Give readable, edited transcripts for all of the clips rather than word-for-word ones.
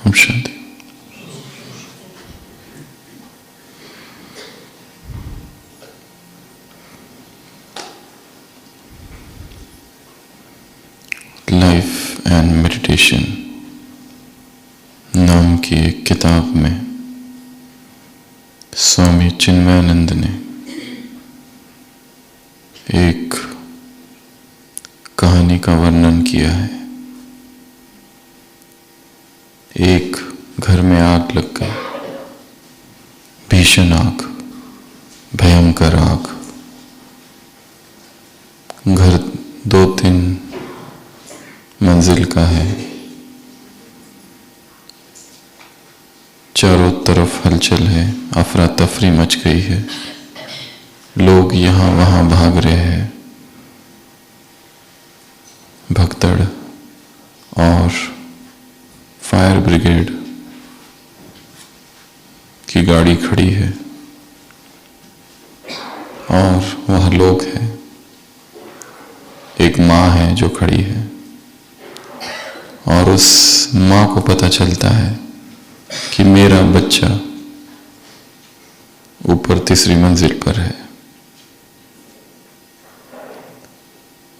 ओम शांति। Life and meditation नाम की एक किताब में स्वामी चिन्मयानंद ने एक कहानी का वर्णन किया है। एक घर में आग लग गई, भीषण आग, भयंकर आग। घर 2-3 मंजिल का है। चारों तरफ हलचल है, अफरा तफरी मच गई है, लोग यहां वहां भाग रहे हैं। भगदड़ और फायर ब्रिगेड की गाड़ी खड़ी है और वह लोग हैं। एक माँ है जो खड़ी है और उस माँ को पता चलता है कि मेरा बच्चा ऊपर 3री मंजिल पर है।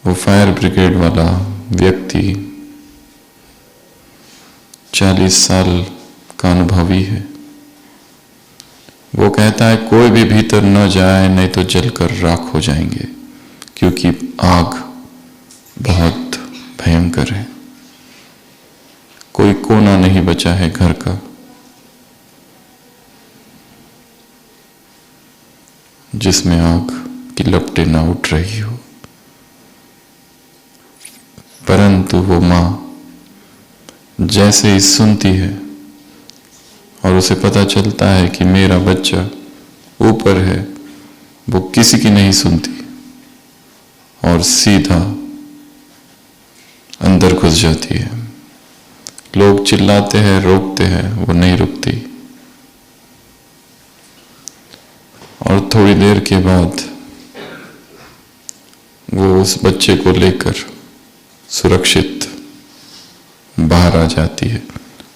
वो फायर ब्रिगेड वाला व्यक्ति 40 साल का अनुभवी है। वो कहता है कोई भी भीतर न जाए, नहीं तो जलकर राख हो जाएंगे, क्योंकि आग बहुत भयंकर है। कोई कोना नहीं बचा है घर का जिसमें आग की लपटें ना उठ रही हो। परंतु वो माँ जैसे ही सुनती है और उसे पता चलता है कि मेरा बच्चा ऊपर है, वो किसी की नहीं सुनती और सीधा अंदर घुस जाती है। लोग चिल्लाते हैं, रोकते हैं, वो नहीं रुकती। और थोड़ी देर के बाद वो उस बच्चे को लेकर सुरक्षित बाहर आ जाती है।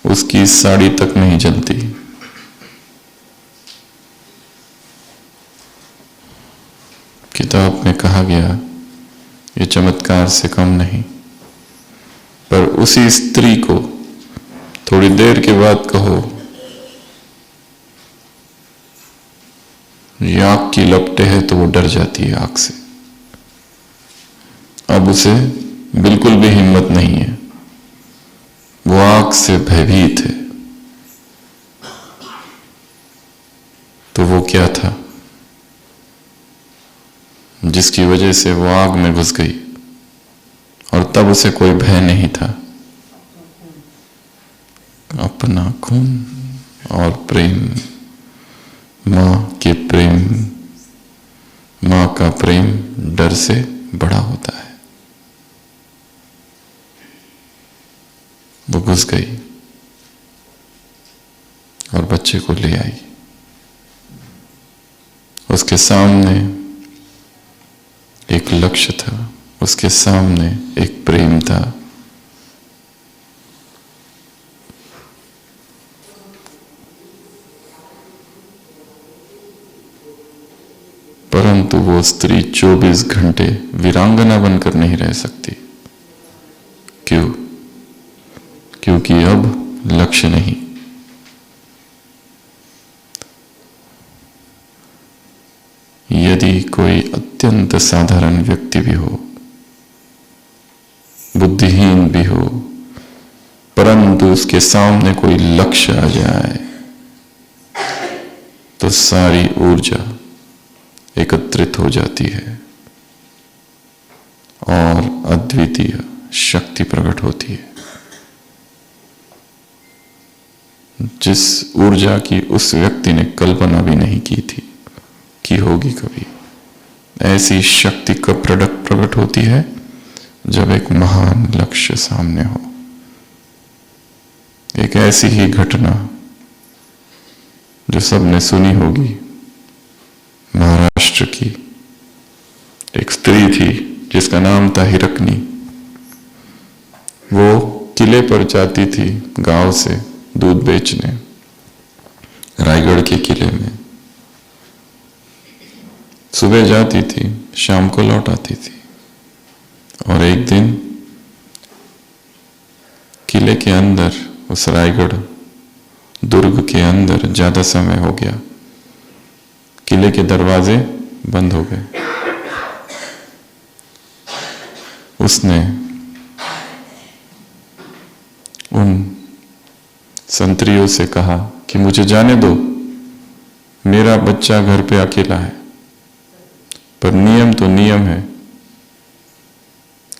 उसकी साड़ी तक नहीं जलती। किताब में कहा गया ये चमत्कार से कम नहीं, पर उसी स्त्री को थोड़ी देर के बाद कहो ये आग की लपटें है तो वो डर जाती है आग से। अब उसे बिल्कुल भी हिम्मत नहीं है, वो आग से भयभीत है। तो वो क्या था जिसकी वजह से वो आग में घुस गई और तब उसे कोई भय नहीं था? अपना खून और प्रेम, माँ के प्रेम, माँ का प्रेम डर से बड़ा होता है। वो घुस गई और बच्चे को ले आई। उसके सामने एक लक्ष्य था, उसके सामने एक प्रेम था। परंतु वो स्त्री 24 घंटे वीरांगना बनकर नहीं रह सकती। क्यों? क्योंकि अब लक्ष्य नहीं। यदि कोई अत्यंत साधारण व्यक्ति भी हो, बुद्धिहीन भी हो, परंतु उसके सामने कोई लक्ष्य आ जाए तो सारी ऊर्जा एकत्रित हो जाती है और अद्वितीय शक्ति प्रकट होती है, जिस ऊर्जा की उस व्यक्ति ने कल्पना भी नहीं की थी कि होगी कभी। ऐसी शक्ति कब प्रकट होती है? जब एक महान लक्ष्य सामने हो। एक ऐसी ही घटना जो सबने सुनी होगी, महाराष्ट्र की एक स्त्री थी जिसका नाम था हिरकनी। वो किले पर जाती थी गांव से दूध बेचने रायगढ़ के किले में। सुबह जाती थी, शाम को लौट आती थी। और एक दिन किले के अंदर, उस रायगढ़ दुर्ग के अंदर ज्यादा समय हो गया, किले के दरवाजे बंद हो गए। उसने उन संतरियों से कहा कि मुझे जाने दो, मेरा बच्चा घर पे अकेला है, पर नियम तो नियम है,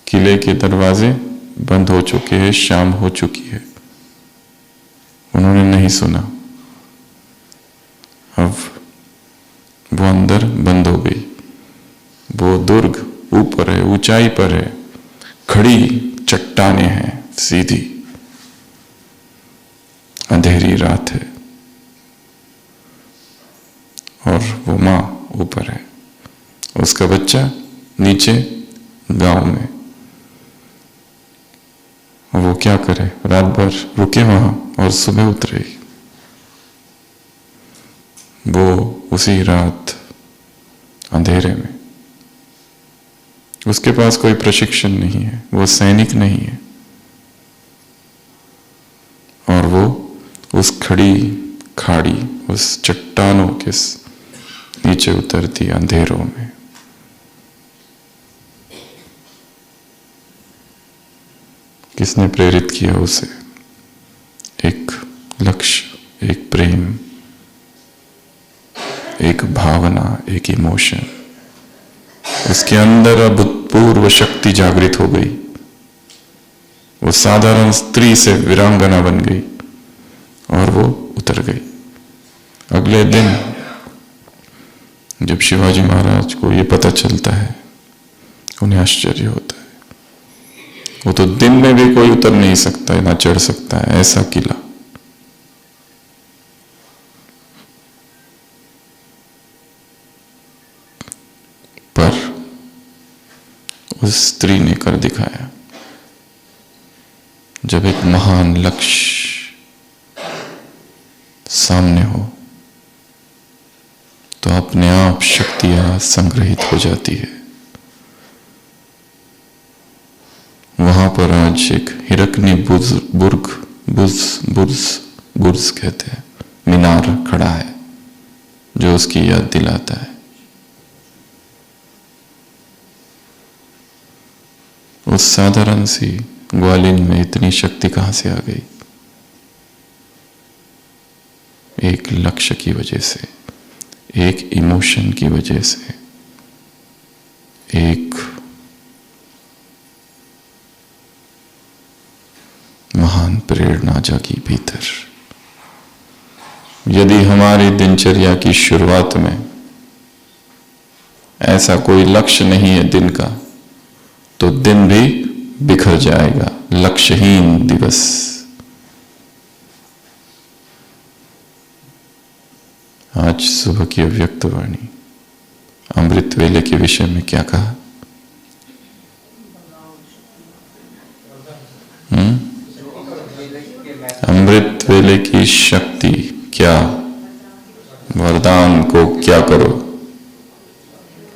किले के दरवाजे बंद हो चुके हैं, शाम हो चुकी है। उन्होंने नहीं सुना। अब वो अंदर बंद हो गई। वो दुर्ग ऊपर है, ऊंचाई पर है, खड़ी चट्टानें हैं सीधी, अंधेरी रात है और वो मां ऊपर है, उसका बच्चा नीचे गांव में। वो क्या करे, रात भर रुके वहां और सुबह उतरे। वो उसी रात अंधेरे में, उसके पास कोई प्रशिक्षण नहीं है, वो सैनिक नहीं है, और वो उस खड़ी खाड़ी, उस चट्टानों के नीचे उतरती अंधेरों में। किसने प्रेरित किया उसे? एक लक्ष्य, एक प्रेम, एक भावना, एक इमोशन। उसके अंदर अभूतपूर्व शक्ति जागृत हो गई। वो साधारण स्त्री से वीरांगना बन गई और वो उतर गई। अगले दिन जब शिवाजी महाराज को ये पता चलता है, उन्हें आश्चर्य होता है। वो तो दिन में भी कोई उतर नहीं सकता है, ना चढ़ सकता है, ऐसा किला। पर उस स्त्री ने कर दिखाया। जब एक महान लक्ष्य सामने हो तो अपने आप शक्तियां संग्रहित हो जाती है। वहां पर आज एक हिरकनी बुर्ज कहते हैं, मीनार खड़ा है, जो उसकी याद दिलाता है। उस साधारण सी ग्वालिन में इतनी शक्ति कहां से आ गई? एक लक्ष्य की वजह से, एक इमोशन की वजह से, एक महान प्रेरणा जागी भीतर। यदि हमारी दिनचर्या की शुरुआत में ऐसा कोई लक्ष्य नहीं है दिन का, तो दिन भी बिखर जाएगा, लक्ष्यहीन दिवस। आज सुबह की अव्यक्तवाणी अमृत वेले के विषय में क्या कहा? अमृत वेले की शक्ति क्या? वरदान को क्या करो?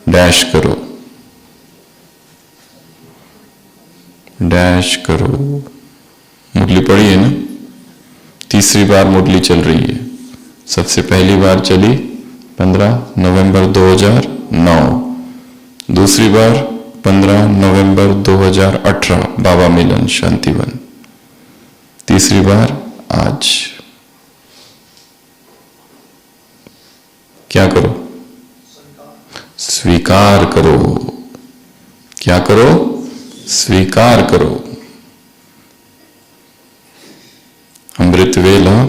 डैश करो, डैश करो। मुरली पड़ी है ना? तीसरी बार मुरली चल रही है। सबसे पहली बार चली 15 नवंबर 2009, दूसरी बार 15 नवंबर 2018 बाबा मिलन शांतिवन, तीसरी बार आज। क्या करो? स्वीकार करो। क्या करो? स्वीकार करो। अमृत वेला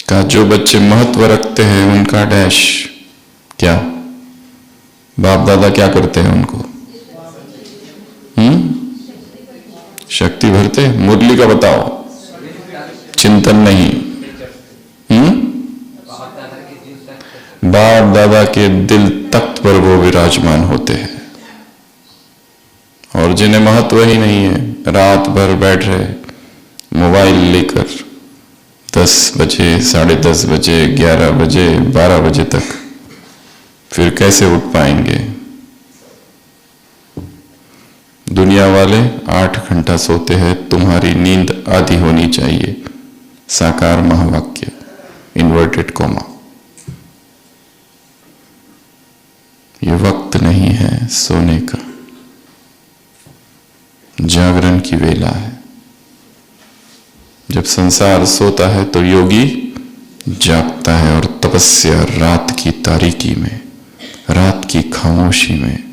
का जो बच्चे महत्व रखते हैं उनका डैश क्या? बाप दादा क्या करते हैं उनको? शक्ति भरते। मुरली का बताओ, चिंतन नहीं। बाप दादा के दिल तख्त पर वो विराजमान होते हैं। और जिन्हें महत्व ही नहीं है, रात भर बैठ रहे, मोबाइल लेकर 10 बजे, 10:30 बजे, 11 बजे, 12 बजे तक, फिर कैसे उठ पाएंगे? दुनिया वाले 8 घंटा सोते हैं, तुम्हारी नींद आधी होनी चाहिए। साकार महावाक्य, इन्वर्टेड कॉमा। ये वक्त नहीं है सोने का, जागरण की वेला है। जब संसार सोता है तो योगी जागता है, और तपस्या रात की तारीकी में, रात की खामोशी में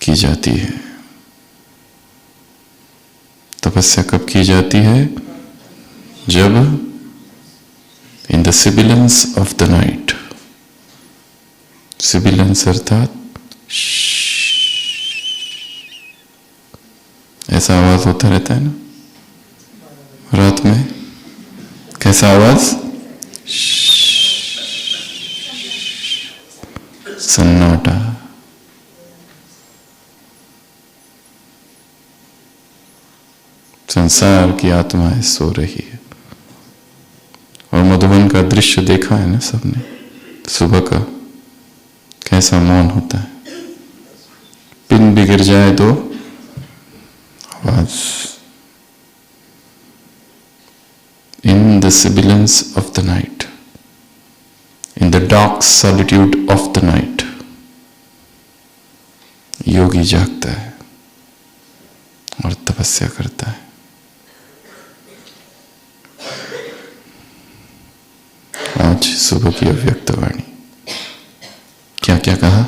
की जाती है। तपस्या कब की जाती है? जब in the sibilance of the night, sibilance अर्थात ऐसा आवाज होता रहता है ना रात में। कैसा आवाज? सन्नाटा। संसार की आत्माएं सो रही है। और मधुबन का दृश्य देखा है ना सबने, सुबह का कैसा मौन होता है। पिन भी गिर जाए तो आवाज। In the sibilance of the night, in the dark solitude of the night, योगी जागता है और तपस्या करता है। आज सुबह की अव्यक्त वाणी क्या क्या कहा?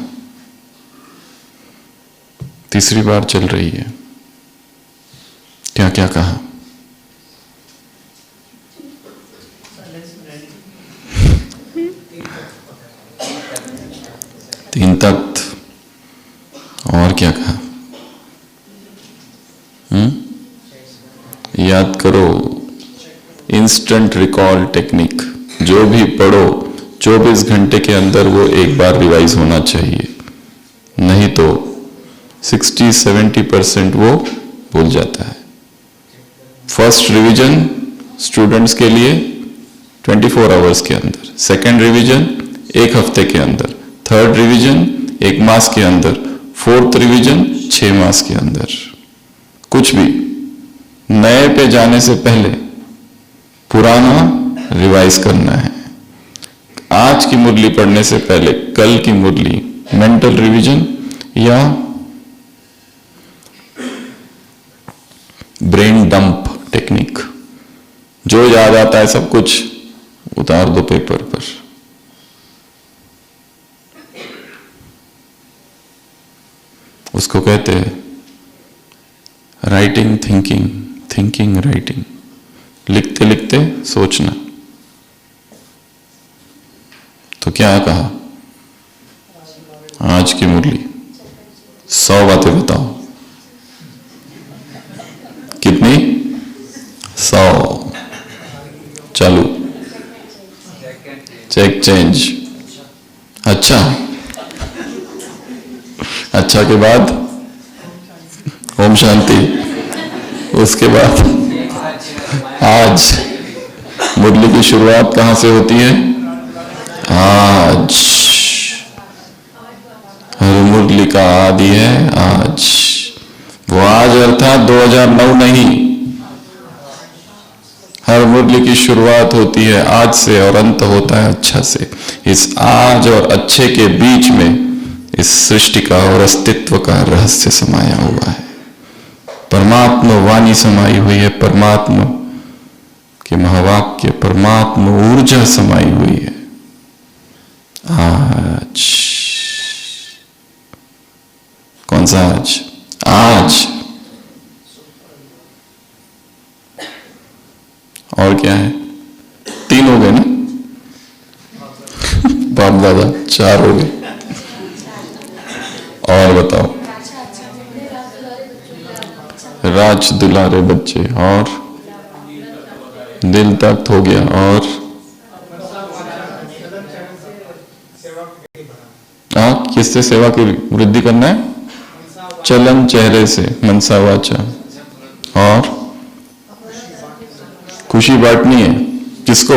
तीसरी बार चल रही है। क्या क्या कहा? तीन तत्व। और क्या कहा? याद करो, इंस्टेंट रिकॉल टेक्निक। जो भी पढ़ो 24 घंटे के अंदर वो एक बार रिवाइज होना चाहिए, नहीं तो 60-70% वो भूल जाता है। फर्स्ट रिवीजन स्टूडेंट्स के लिए 24 आवर्स के अंदर, सेकेंड रिवीजन 1 हफ्ते के अंदर, थर्ड रिवीजन 1 मास के अंदर, फोर्थ रिवीजन 6 मास के अंदर। कुछ भी नए पे जाने से पहले पुराना रिवाइज करना है। आज की मुरली पढ़ने से पहले कल की मुरली मेंटल रिवीजन या ब्रेन डंप टेक्निक, जो याद आता है सब कुछ उतार दो पेपर पर। उसको कहते हैं राइटिंग थिंकिंग, थिंकिंग राइटिंग। लिखते लिखते सोचना। तो क्या कहा आज की मुरली? 100 बातें बताओ। कितनी? 100। चालू। Check change. अच्छा, अच्छा के बाद ओम शांति। उसके बाद आज। मुरली की शुरुआत कहां से होती है? आज। हर मुरली का आदि है आज। वो आज अर्थात 2009 नहीं। हर मुरली की शुरुआत होती है आज से और अंत होता है अच्छा से। इस आज और अच्छे के बीच में इस सृष्टि का और अस्तित्व का रहस्य समाया हुआ है। परमात्मा वाणी समाई हुई है, परमात्मा के महावाक्य, परमात्मा ऊर्जा समाई हुई है। आज। कौन सा आज? आज। और क्या है? 3 हो गए ना? बहुत ज्यादा 4 हो गए। और बताओ। राज दुलारे बच्चे, और दिल तख्त हो गया, और किससे सेवा की वृद्धि करना है? चलन चेहरे से, मनसा वाचा, और खुशी बांटनी है किसको?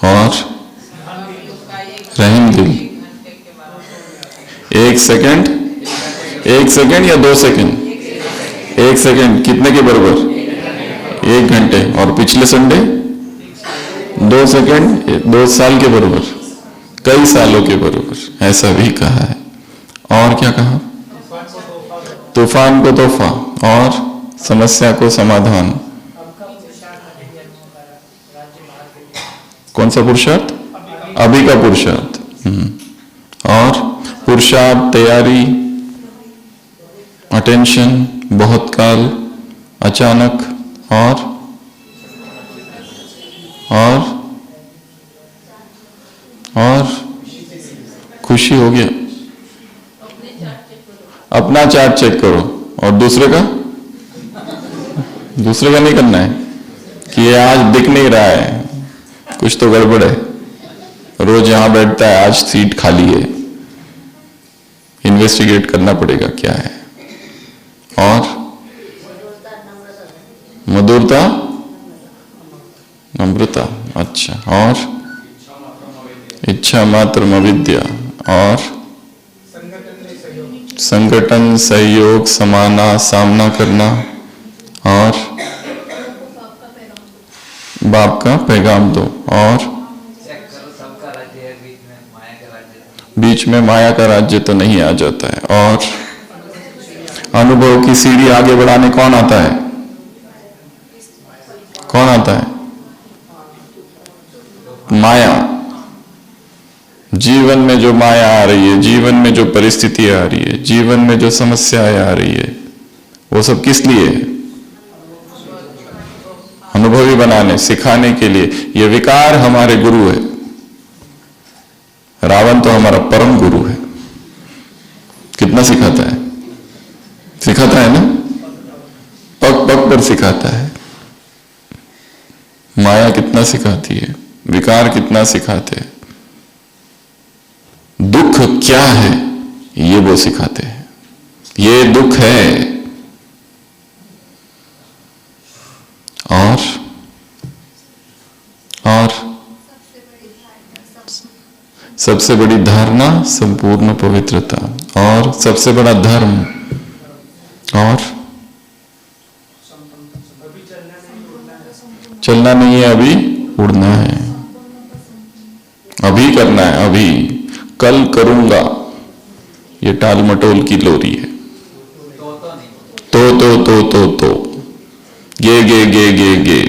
और रहीम दिल। 1 सेकंड, 1 सेकंड या 2 सेकंड? 1 सेकंड कितने के बराबर? 1 घंटे। और पिछले संडे 2 सेकंड 2 साल के बराबर, कई सालों के बराबर, ऐसा भी कहा है। और क्या कहा? तूफान को तोहफा और समस्या को समाधान। कौन सा पुरुषार्थ? अभी का पुरुषार्थ। और पुरुषार्थ, तैयारी, अटेंशन, बहुत काल, अचानक, और खुशी हो गया। अपना चार्ट चेक करो। और दूसरे का नहीं करना है कि ये आज दिख नहीं रहा है, कुछ तो गड़बड़ है। रोज यहां बैठता है, आज सीट खाली है, इन्वेस्टिगेट करना पड़ेगा क्या है। और मधुरता, नम्रता, अच्छा। और इच्छा मात्र अविद्या। और संगठन, सहयोग, समाना, सामना करना। और बाप का पैगाम दो। और बीच में माया का राज्य तो नहीं आ जाता है। और अनुभव की सीढ़ी आगे बढ़ाने कौन आता है? कौन आता है? माया। जीवन में जो माया आ रही है, जीवन में जो परिस्थिति आ रही है, जीवन में जो समस्याएं आ रही है, वो सब किस लिए? अनुभवी बनाने, सिखाने के लिए। ये विकार हमारे गुरु है। रावण तो हमारा परम गुरु है। कितना सिखाता है? सिखाता है ना, पग पग पर सिखाता है। माया कितना सिखाती है, विकार कितना सिखाते हैं, दुख क्या है ये वो सिखाते हैं। ये दुख है। और सबसे बड़ी धारणा संपूर्ण पवित्रता। और सबसे बड़ा धर्म। और चलना नहीं है, अभी उड़ना है। अभी करना है, अभी। कल करूंगा, ये टाल मटोल की लोरी है। तो गे।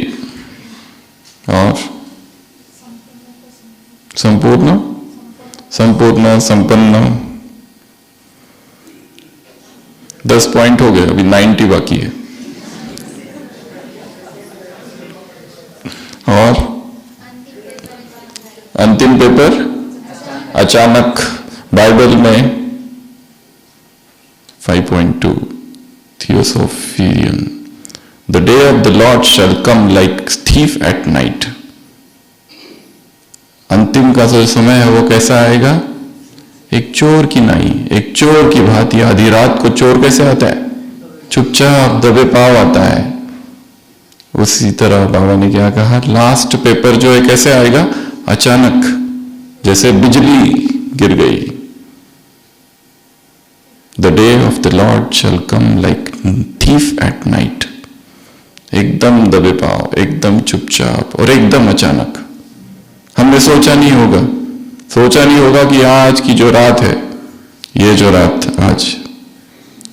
और संपूर्ण, संपन्न। 10 पॉइंट हो गए, अभी 90 बाकी है। और अंतिम पेपर अचानक। बाइबल में 5.2 Thessalonians, the day of the Lord shall come like thief at night. अंतिम का जो समय है वो कैसा आएगा? एक चोर की नाई, एक चोर की भांति। आधी रात को चोर कैसे आता है? चुपचाप दबे पाव आता है। उसी तरह बाबा ने क्या कहा? लास्ट पेपर जो है कैसे आएगा? अचानक, जैसे बिजली गिर गई। The day of the Lord shall come like thief at night. एकदम दबे पाव, एकदम चुपचाप और एकदम अचानक। हमने सोचा नहीं होगा कि आज की जो रात है, ये जो रात आज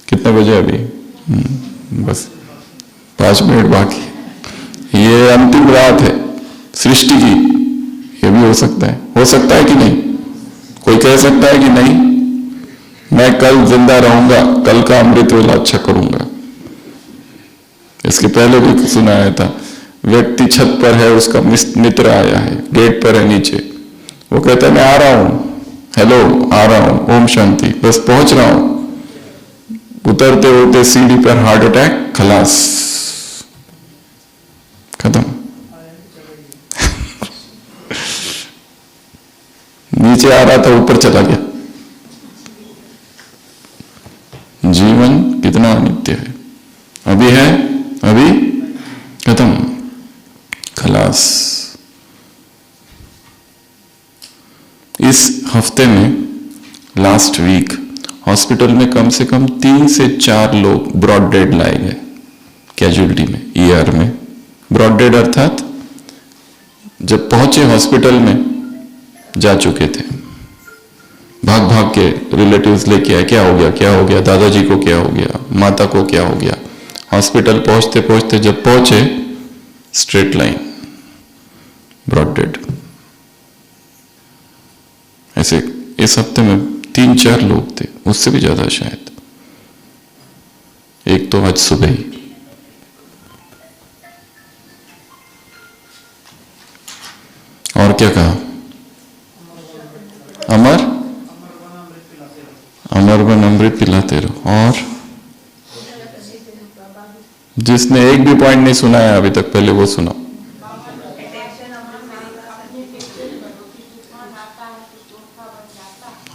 कितने बजे अभी? बस 5 मिनट बाकी। ये अंतिम रात है सृष्टि की। ये भी हो सकता है कि नहीं? कोई कह सकता है कि नहीं, मैं कल जिंदा रहूंगा, कल का अमृत वेला अच्छा करूंगा। इसके पहले भी सुनाया था, व्यक्ति छत पर है, उसका मित्र आया है, गेट पर है नीचे। वो कहता है मैं आ रहा हूं, हेलो, आ रहा हूं, ओम शांति, बस पहुंच रहा हूं। उतरते होते सीढ़ी पर हार्ट अटैक, खलास, खत्म। नीचे आ रहा था, ऊपर चला गया। जीवन कितना अनित्य है। अभी है, अभी खत्म, खलास। इस हफ्ते में लास्ट वीक हॉस्पिटल में कम से कम 3 से 4 लोग ब्रॉड डेड लाए गए कैजुअलिटी में, ईआर में। ब्रॉड डेड अर्थात जब पहुंचे हॉस्पिटल में जा चुके थे, भाग भाग के रिलेटिव्स लेके आए, क्या हो गया, क्या हो गया, दादाजी को क्या हो गया, माता को क्या हो गया। हॉस्पिटल पहुंचते पहुंचते जब पहुंचे, स्ट्रेट लाइन ब्रॉड डेड। ऐसे इस हफ्ते में 3-4 लोग थे, उससे भी ज्यादा शायद। एक तो आज सुबह ही। और क्या कहा? अमर वन अमृत पिलाते रहो। और जिसने एक भी पॉइंट नहीं सुना है अभी तक, पहले वो सुना।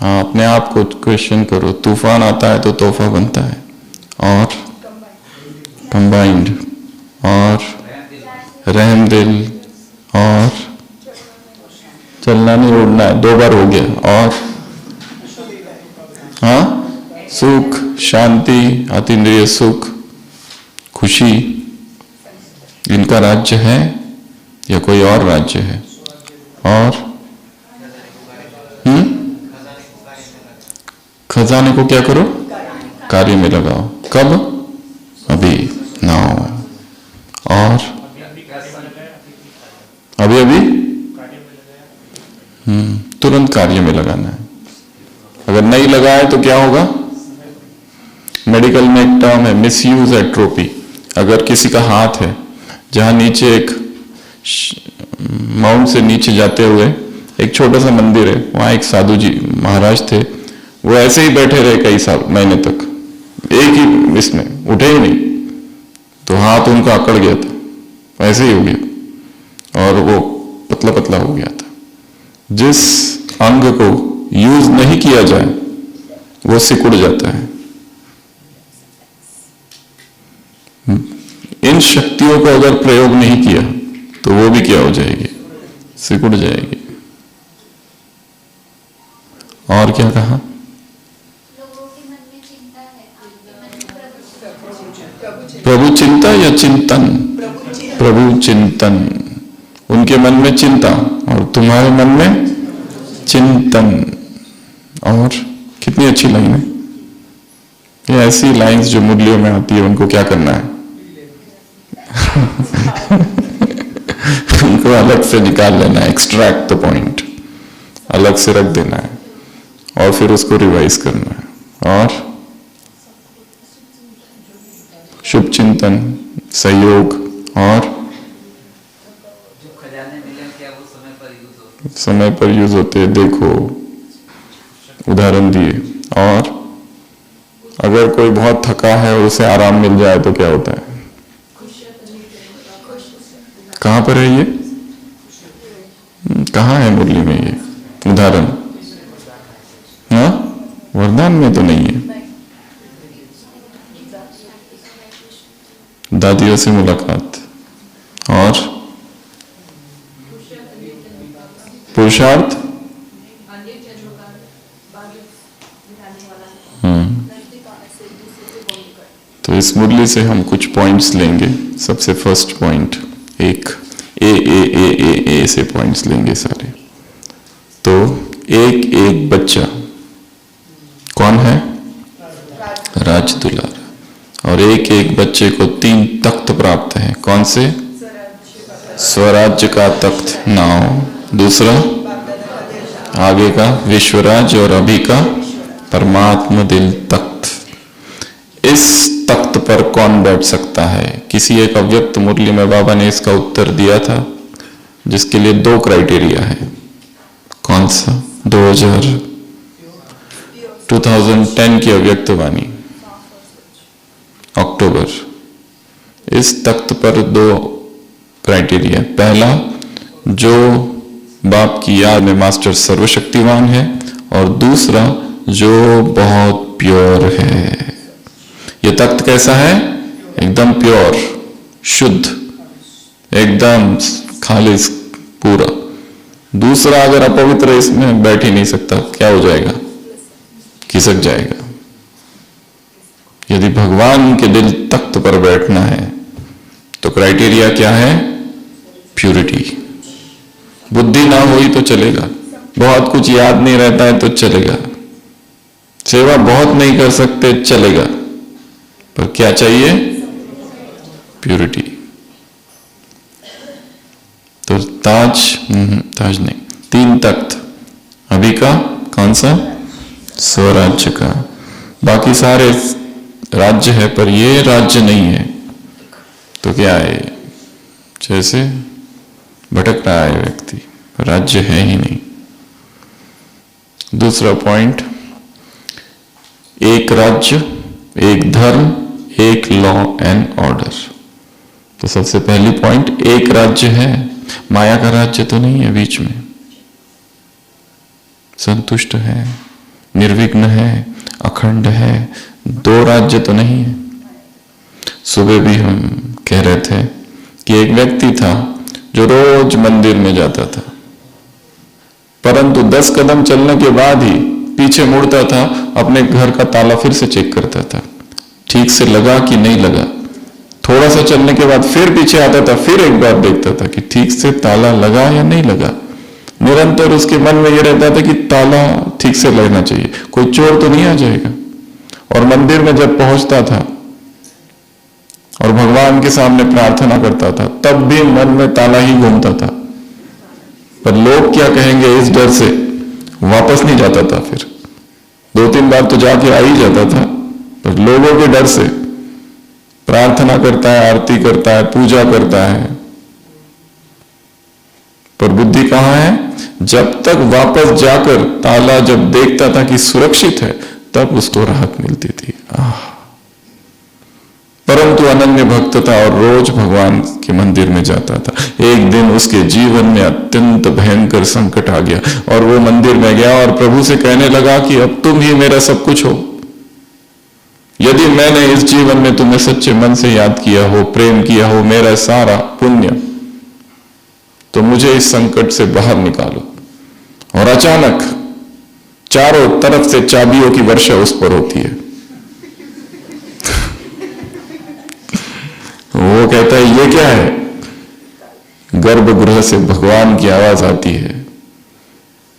हाँ, अपने आप को क्वेश्चन करो। तूफान आता है तो तोहफा बनता है। और कंबाइंड, और रहम दिल, और चलना नहीं उड़ना है, 2 बार हो गया। और हाँ, सुख, शांति, अतीन्द्रिय सुख, खुशी, इनका राज्य है या कोई और राज्य है? और खजाने को क्या करो? कार्य में लगाओ। कब? अभी, नाउ। और अभी तुरंत कार्य में लगाना है। अगर नहीं लगाए तो क्या होगा? मेडिकल में एक टर्म है, मिसयूज एट्रोपी। अगर किसी का हाथ है, जहां नीचे एक माउंट से नीचे जाते हुए एक छोटा सा मंदिर है, वहां एक साधु जी महाराज थे, वो ऐसे ही बैठे रहे कई साल, महीने तक, एक ही इसमें उठे ही नहीं, तो हाथ उनका अकड़ गया था, ऐसे ही हो गया, और वो पतला पतला हो गया था। जिस अंग को यूज नहीं किया जाए वो सिकुड़ जाता है। इन शक्तियों को अगर प्रयोग नहीं किया तो वो भी क्या हो जाएगी? सिकुड़ जाएगी। और क्या कहा? लोगों के मन में चिंता है, प्रभु चिंता या चिंतन? प्रभु चिंतन। उनके मन में चिंता और तुम्हारे मन में चिंतन। और कितनी अच्छी लाइन है ये। ऐसी लाइंस जो मुरलियों में आती है, उनको क्या करना है? उनको अलग से निकाल लेना है, एक्सट्रैक्ट द पॉइंट, अलग से रख देना है और फिर उसको रिवाइज करना है। और शुभ चिंतन, सहयोग, और समय पर यूज होते हैं। देखो, उदाहरण दिए। और अगर कोई बहुत थका है और उसे आराम मिल जाए तो क्या होता है? कहां पर है ये? कहां है मुरली में ये उदाहरण? हाँ, वरदान में तो नहीं है। दादियों से मुलाकात। और पुरुषार्थ। तो इस मुरली से हम कुछ पॉइंट्स लेंगे। सबसे फर्स्ट पॉइंट, एक ए से पॉइंट्स लेंगे सारे। तो एक एक बच्चा कौन है? राज दुलारा। और एक एक बच्चे को 3 तख्त प्राप्त है। कौन से? स्वराज्य का तख्त, नाव। दूसरा आगे का विश्वराज, और अभी का परमात्मा दिल तख्त। इस तख्त पर कौन बैठ सकता है? किसी एक अव्यक्त मुरली में बाबा ने इसका उत्तर दिया था, जिसके लिए 2 क्राइटेरिया है। कौन सा? 2010 की अव्यक्त वाणी, अक्टूबर। इस तख्त पर 2 क्राइटेरिया। पहला, जो बाप की याद में मास्टर सर्वशक्तिवान है, और दूसरा, जो बहुत प्योर है। ये तख्त कैसा है? एकदम प्योर, शुद्ध, एकदम खालिस पूरा। दूसरा अगर अपवित्र इसमें बैठ ही नहीं सकता, क्या हो जाएगा? खिसक जाएगा। यदि भगवान के दिल तख्त पर बैठना है तो क्राइटेरिया क्या है? प्यूरिटी। बुद्धि ना हुई तो चलेगा, बहुत कुछ याद नहीं रहता है तो चलेगा, सेवा बहुत नहीं कर सकते चलेगा, पर क्या चाहिए? प्यूरिटी। तो ताज नहीं, 3 तख्त अभी का कौन सा? स्वराज्य का। बाकी सारे राज्य है पर ये राज्य नहीं है तो क्या है? जैसे भटक रहा है व्यक्ति, राज्य है ही नहीं। दूसरा पॉइंट, एक राज्य, एक धर्म, एक लॉ एंड ऑर्डर। तो सबसे पहली पॉइंट, एक राज्य है, माया का राज्य तो नहीं है बीच में, संतुष्ट है, निर्विघ्न है, अखंड है, 2 राज्य तो नहीं है। सुबह भी हम कह रहे थे कि एक व्यक्ति था जो रोज मंदिर में जाता था, परंतु 10 कदम चलने के बाद ही पीछे मुड़ता था, अपने घर का ताला फिर से चेक करता था, ठीक से लगा कि नहीं लगा। थोड़ा सा चलने के बाद फिर पीछे आता था, फिर एक बार देखता था कि ठीक से ताला लगा या नहीं लगा। निरंतर उसके मन में यह रहता था कि ताला ठीक से लगना चाहिए, कोई चोर तो नहीं आ जाएगा। और मंदिर में जब पहुंचता था और भगवान के सामने प्रार्थना करता था, तब भी मन में ताला ही घूमता था, पर लोग क्या कहेंगे इस डर से वापस नहीं जाता था। फिर 2-3 बार तो जाके आ ही जाता था, पर लोगों के डर से प्रार्थना करता है, आरती करता है, पूजा करता है, पर बुद्धि कहां है? जब तक वापस जाकर ताला जब देखता था कि सुरक्षित है, तब उसको राहत मिलती थी। परंतु अनन्य भक्त था और रोज भगवान के मंदिर में जाता था। एक दिन उसके जीवन में अत्यंत भयंकर संकट आ गया और वो मंदिर में गया और प्रभु से कहने लगा कि अब तुम ही मेरा सब कुछ हो। यदि मैंने इस जीवन में तुम्हें सच्चे मन से याद किया हो, प्रेम किया हो, मेरा सारा पुण्य, तो मुझे इस संकट से बाहर निकालो। और अचानक चारों तरफ से चाबियों की वर्षा उस पर होती है। वो कहता है ये क्या है? गर्भगृह से भगवान की आवाज आती है,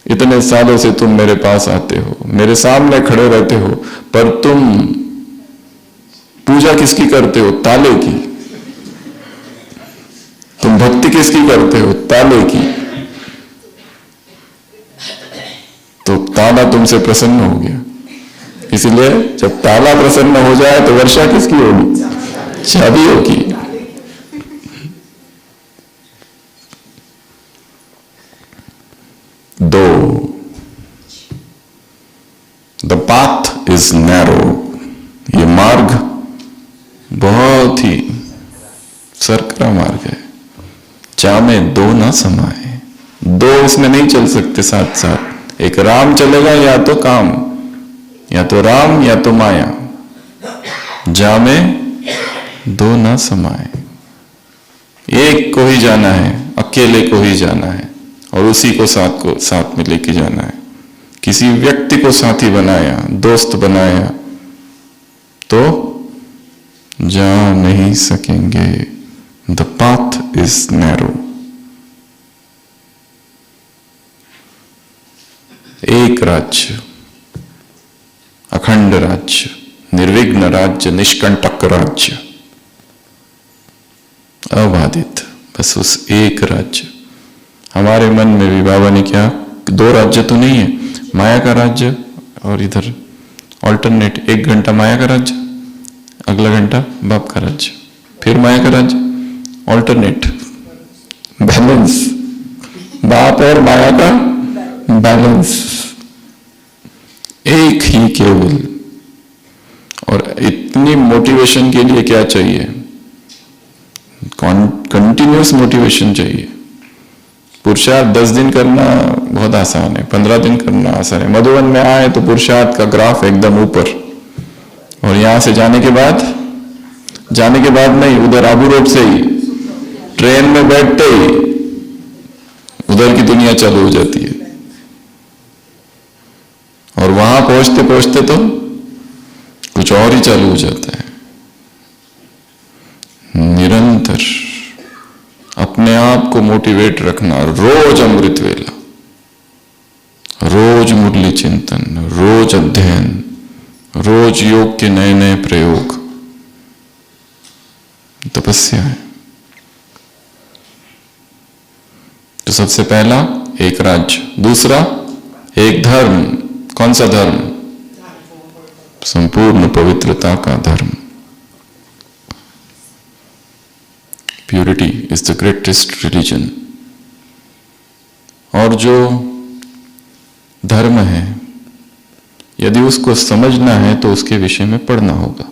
इतने सालों से तुम मेरे पास आते हो, मेरे सामने खड़े रहते हो, पर तुम पूजा किसकी करते हो? ताले की। तुम भक्ति किसकी करते हो? ताले की। तो ताला तुमसे प्रसन्न हो गया, इसलिए जब ताला प्रसन्न हो जाए तो वर्षा किसकी होगी? चाबियों की। दो, द पाथ इज नैरो, ये मार्ग बहुत ही सरकरा मार्ग है, चामे 2 ना समाये। 2 इसमें नहीं चल सकते साथ साथ, एक राम चलेगा या तो काम, या तो राम या तो माया, जामे 2 ना समाये। एक को ही जाना है, अकेले को ही जाना है और उसी को साथ में लेके जाना है। किसी व्यक्ति को साथी बनाया, दोस्त बनाया तो जा नहीं सकेंगे। The path is narrow. एक राज्य, अखंड राज्य, निर्विघ्न राज्य, निष्कंटक राज्य, अबाधित, बस उस एक राज्य। हमारे मन में भी बाबा ने क्या, 2 राज्य तो नहीं है, माया का राज्य और इधर ऑल्टरनेट, 1 घंटा माया का राज्य, अगला घंटा बाप का राज्य, फिर माया का राज्य, ऑल्टरनेट, बैलेंस, बाप और माया का बैलेंस, एक ही केवल। और इतनी मोटिवेशन के लिए क्या चाहिए? कंटिन्यूअस मोटिवेशन चाहिए। पुरुषार्थ 10 दिन करना बहुत आसान है, 15 दिन करना आसान है। मधुबन में आए तो पुरुषार्थ का ग्राफ एकदम ऊपर, और यहां से जाने के बाद जाने के बाद नहीं, उधर आबू रोड से ही ट्रेन में बैठते ही उधर की दुनिया चालू हो जाती है, और वहां पहुंचते पहुंचते तो कुछ और ही चालू हो जाता है। निरंतर अपने आप को मोटिवेट रखना, रोज अमृत वेला, रोज मुरली चिंतन, रोज अध्ययन, रोज योग के नए नए प्रयोग, तपस्या है। तो सबसे पहला एक राज्य, दूसरा एक धर्म। कौन सा धर्म? संपूर्ण पवित्रता का धर्म। Purity is the greatest religion. और जो धर्म है, यदि उसको समझना है तो उसके विषय में पढ़ना होगा।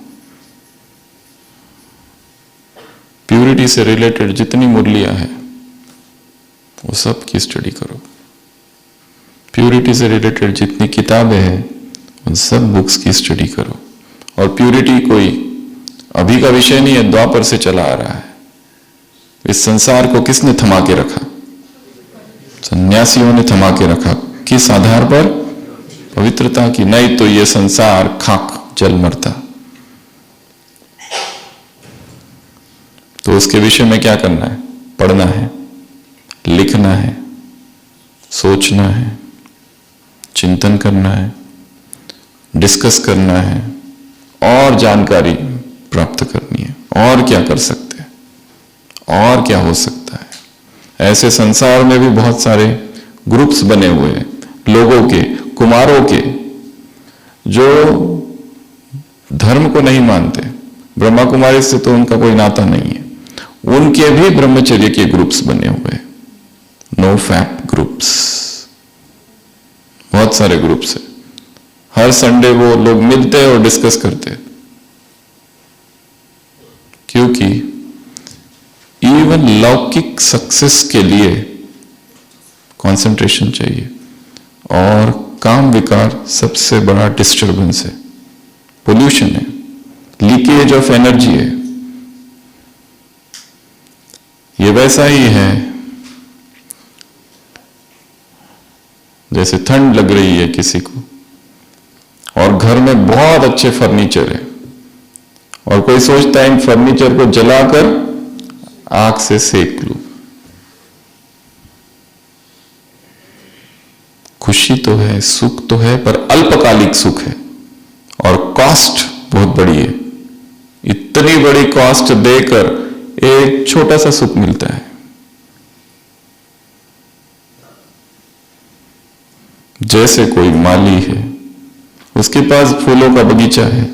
प्यूरिटी से रिलेटेड जितनी मुरलियां हैं वो सब की स्टडी करो। प्यूरिटी से रिलेटेड जितनी किताबें हैं उन सब बुक्स की स्टडी करो। और प्यूरिटी कोई अभी का विषय नहीं है, द्वापर से चला आ रहा है। इस संसार को किसने थमा के रखा? सन्यासियों ने थमा के रखा। किस आधार पर? पवित्रता की। नहीं तो ये संसार खाक जल मरता। तो उसके विषय में क्या करना है? पढ़ना है, लिखना है, सोचना है, चिंतन करना है, डिस्कस करना है और जानकारी प्राप्त करनी है। और क्या कर सकते हैं? और क्या हो सकता है? ऐसे संसार में भी बहुत सारे ग्रुप्स बने हुए हैं लोगों के, कुमारों के, जो धर्म को नहीं मानते। ब्रह्मा कुमारी से तो उनका कोई नाता नहीं है। उनके भी ब्रह्मचर्य के ग्रुप्स बने हुए हैं, नो फैक्ट ग्रुप्स, बहुत सारे ग्रुप्स हैं। हर संडे वो लोग मिलते हैं और डिस्कस करते हैं, क्योंकि इवन लौकिक सक्सेस के लिए कंसंट्रेशन चाहिए। और काम विकार सबसे बड़ा डिस्टरबेंस है, पोल्यूशन है, लीकेज ऑफ एनर्जी है। ये वैसा ही है जैसे ठंड लग रही है किसी को और घर में बहुत अच्छे फर्नीचर है और कोई सोचता है इन फर्नीचर को जलाकर आग से सेक लूं। खुशी तो है, सुख तो है, पर अल्पकालिक सुख है और कॉस्ट बहुत बड़ी है। इतनी बड़ी कॉस्ट देकर एक छोटा सा सुख मिलता है। जैसे कोई माली है, उसके पास फूलों का बगीचा है,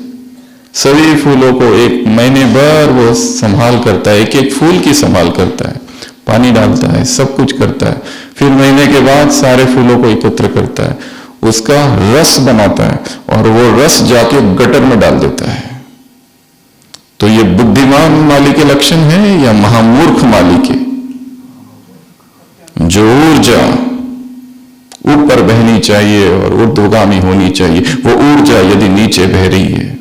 सभी फूलों को एक महीने भर वो संभाल करता है, एक एक फूल की संभाल करता है, पानी डालता है, सब कुछ करता है। फिर महीने के बाद सारे फूलों को एकत्र करता है, उसका रस बनाता है और वो रस जाके गटर में डाल देता है। तो ये बुद्धिमान माली के लक्षण है या महामूर्ख माली के? जो ऊर्जा ऊपर बहनी चाहिए और ऊर्ध्वगामी होनी चाहिए, वो ऊर्जा यदि नीचे बह रही है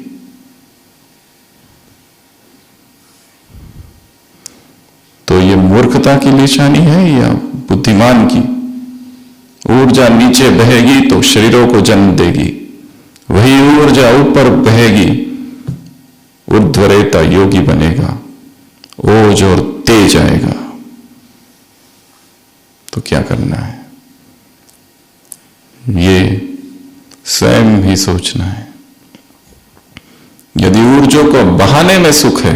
तो ये मूर्खता की निशानी है या बुद्धिमान की? ऊर्जा नीचे बहेगी तो शरीरों को जन्म देगी, वही ऊर्जा ऊपर बहेगी, ऊर्ध्वरेता योगी बनेगा, ओज और तेज आएगा। तो क्या करना है? ये स्वयं ही सोचना है। यदि ऊर्जा को बहाने में सुख है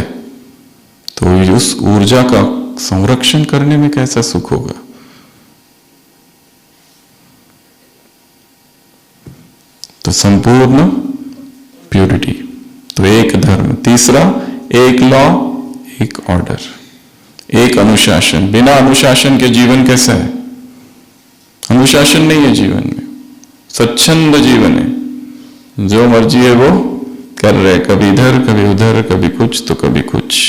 तो उस ऊर्जा का संरक्षण करने में कैसा सुख होगा? तो संपूर्ण प्यूरिटी, तो एक धर्म। तीसरा, एक लॉ, एक ऑर्डर, एक अनुशासन। बिना अनुशासन के जीवन कैसा है? अनुशासन नहीं है जीवन में, स्वच्छंद जीवन है, जो मर्जी है वो कर रहे, कभी इधर कभी उधर, कभी कुछ तो कभी कुछ।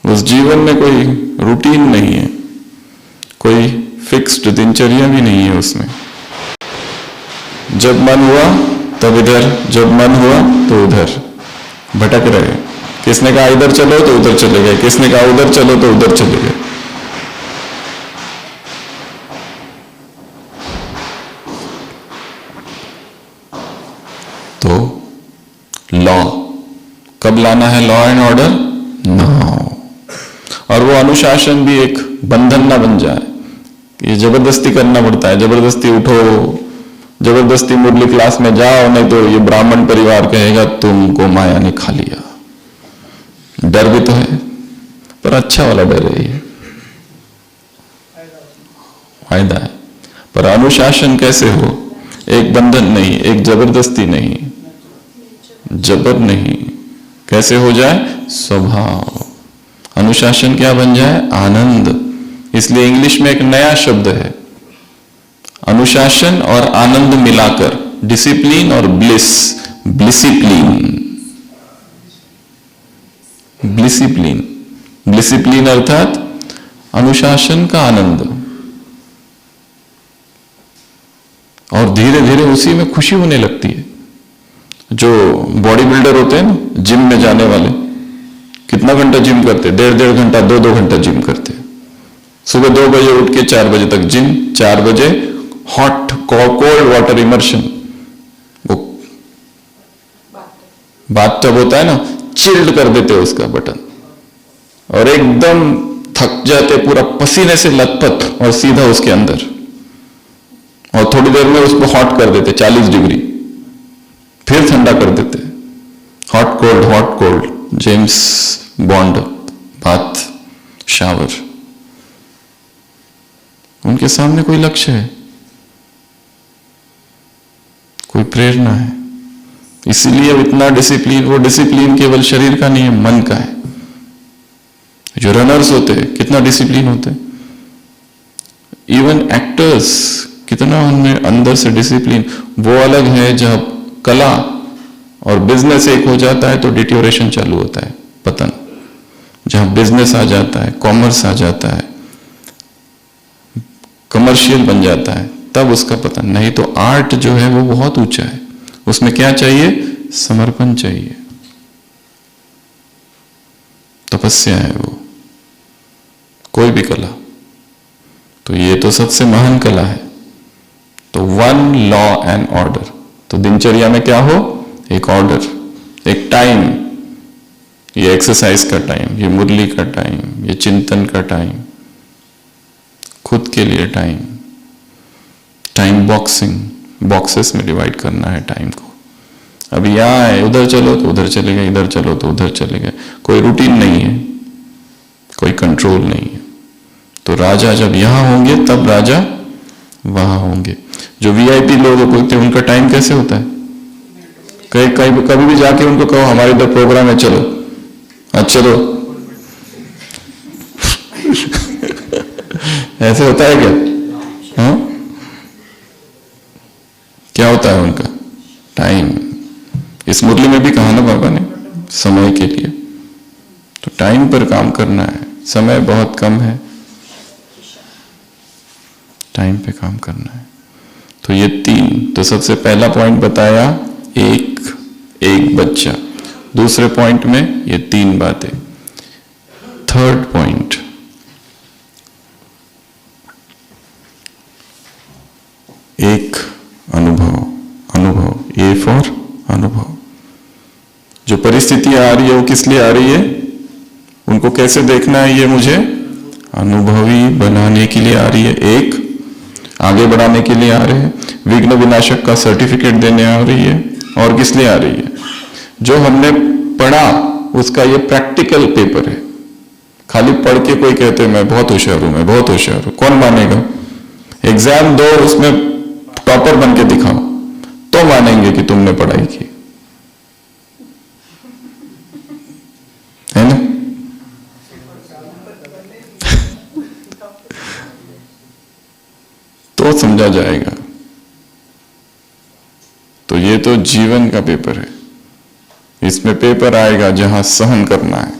उस जीवन में कोई रूटीन नहीं है, कोई फिक्स्ड दिनचर्या भी नहीं है उसमें। जब मन हुआ तब इधर, जब मन हुआ तो उधर भटक रहे। किसने कहा इधर चलो तो उधर चले गए, किसने कहा उधर चलो तो उधर चले गए। तो लॉ कब लाना है? Law and order now. और वो अनुशासन भी एक बंधन ना बन जाए, ये जबरदस्ती करना पड़ता है, जबरदस्ती उठो, जबरदस्ती मुरली क्लास में जाओ, नहीं तो ये ब्राह्मण परिवार कहेगा तुमको माया ने खा लिया। डर भी तो है, पर अच्छा वाला डर है, ये फायदा है। पर अनुशासन कैसे हो? एक बंधन नहीं, एक जबरदस्ती नहीं, जबर नहीं, कैसे हो जाए? स्वभाव। अनुशासन क्या बन जाए? आनंद। इसलिए इंग्लिश में एक नया शब्द है, अनुशासन और आनंद मिलाकर, डिसिप्लिन और ब्लिस, ब्लिसिप्लिन। ब्लिसिप्लिन, ब्लिसिप्लिन अर्थात अनुशासन का आनंद। और धीरे धीरे उसी में खुशी होने लगती है। जो बॉडी बिल्डर होते हैं ना, जिम में जाने वाले, कितना घंटा जिम करते? 1.5 घंटा, 2 घंटा जिम करते। सुबह 2 बजे उठ के 4 बजे तक जिम, 4 बजे हॉट कोल्ड वाटर इमर्शन, वो बाथटब होता है ना, चिल्ड कर देते उसका बटन, और एकदम थक जाते, पूरा पसीने से लथपथ, और सीधा उसके अंदर, और थोड़ी देर में उसको हॉट कर देते 40 डिग्री, फिर ठंडा कर देते। Hot cold, James bond bath shower. उनके सामने कोई लक्ष्य है, कोई प्रेरणा है, इसीलिए इतना डिसिप्लिन। वो डिसिप्लिन केवल शरीर का नहीं है, मन का है। जो रनर्स होते हैं कितना डिसिप्लिन होते हैं, इवन एक्टर्स कितना उनमें अंदर से डिसिप्लिन। वो अलग है, जब कला और बिजनेस एक हो जाता है तो डिटोरेशन चालू होता है, पतन। जहां बिजनेस आ जाता है, कॉमर्स आ जाता है, कमर्शियल बन जाता है, तब उसका पतन। नहीं तो आर्ट जो है वो बहुत ऊंचा है, उसमें क्या चाहिए? समर्पण चाहिए, तपस्या है वो, कोई भी कला। तो ये तो सबसे महान कला है। तो 1 लॉ एंड ऑर्डर। तो दिनचर्या में क्या हो? एक ऑर्डर, एक टाइम, ये एक्सरसाइज का टाइम, ये मुरली का टाइम, ये चिंतन का टाइम, खुद के लिए टाइम, टाइम बॉक्सिंग, बॉक्सेस में डिवाइड करना है टाइम को। अब यहां है, उधर चलो तो उधर चले गए, इधर चलो तो उधर चले गए, कोई रूटीन नहीं है, कोई कंट्रोल नहीं है। तो राजा जब यहां होंगे तब राजा वहां होंगे। जो वीआईपी लोग होते हैं उनका टाइम कैसे होता है? कभी भी जाके उनको कहो हमारे इधर प्रोग्राम है, चलो, अच्छा चलो। ऐसे होता है क्या? हाँ, क्या होता है उनका टाइम? इस मुरली में भी कहा ना बाबा ने, समय के लिए। तो टाइम पर काम करना है, समय बहुत कम है, टाइम पे काम करना है। तो ये 3। तो सबसे पहला पॉइंट बताया, एक बच्चा। दूसरे पॉइंट में ये 3 बातें। थर्ड पॉइंट, एक अनुभव, ए फॉर अनुभव। जो परिस्थितियां आ रही है वो किस लिए आ रही है? उनको कैसे देखना है? ये मुझे अनुभवी बनाने के लिए आ रही है, एक आगे बढ़ाने के लिए आ रहे हैं, विघ्न विनाशक का सर्टिफिकेट देने आ रही है, और किस लिए आ रही है? जो हमने पढ़ा उसका ये प्रैक्टिकल पेपर है। खाली पढ़ के कोई कहते मैं बहुत होशियार हूं, मैं बहुत होशियार हूं, कौन मानेगा? एग्जाम दो, उसमें टॉपर बन के दिखाओ तो मानेंगे कि तुमने पढ़ाई की, है ना? तो समझा जाएगा। तो ये तो जीवन का पेपर है। इसमें पेपर आएगा जहां सहन करना है।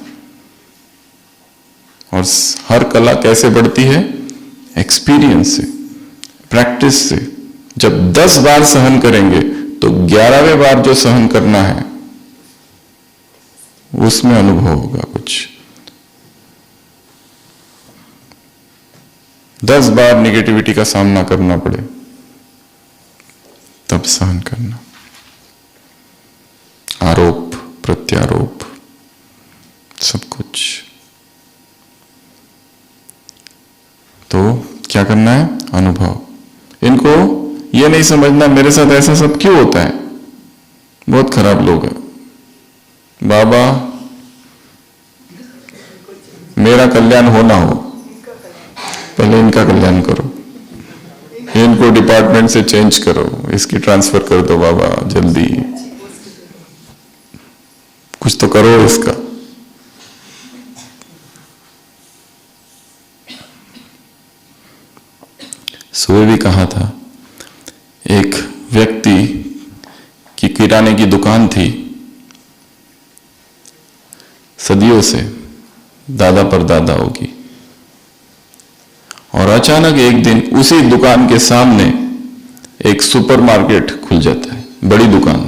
और हर कला कैसे बढ़ती है? एक्सपीरियंस से, प्रैक्टिस से। जब 10 बार सहन करेंगे तो 11वें बार जो सहन करना है उसमें अनुभव होगा कुछ। 10 बार निगेटिविटी का सामना करना पड़े तब सहन करना। आरोप प्रत्यारोप सब कुछ। तो क्या करना है? अनुभव। इनको ये नहीं समझना मेरे साथ ऐसा सब क्यों होता है। बहुत खराब लोग हैं। बाबा मेरा कल्याण हो ना हो, पहले इनका कल्याण करो, इनको डिपार्टमेंट से चेंज करो, इसकी ट्रांसफर कर दो बाबा जल्दी, कुछ तो करो इसका। सुबह भी कहा था, एक व्यक्ति की किराने की दुकान थी सदियों से, दादा पर दादाओं की, और अचानक एक दिन उसी दुकान के सामने एक सुपरमार्केट खुल जाता है, बड़ी दुकान।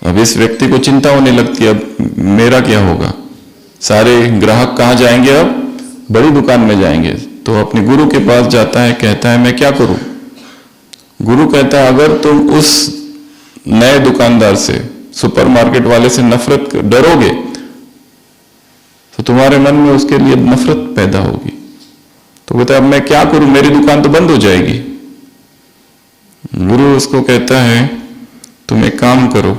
अब इस व्यक्ति को चिंता होने लगती है, अब मेरा क्या होगा, सारे ग्राहक कहां जाएंगे, अब बड़ी दुकान में जाएंगे। तो अपने गुरु के पास जाता है, कहता है मैं क्या करूं। गुरु कहता है अगर तुम उस नए दुकानदार से, सुपरमार्केट वाले से नफरत डरोगे तो तुम्हारे मन में उसके लिए नफरत पैदा होगी। तो कहता है अब मैं क्या करूं, मेरी दुकान तो बंद हो जाएगी। गुरु उसको कहता है तुम एक काम करो,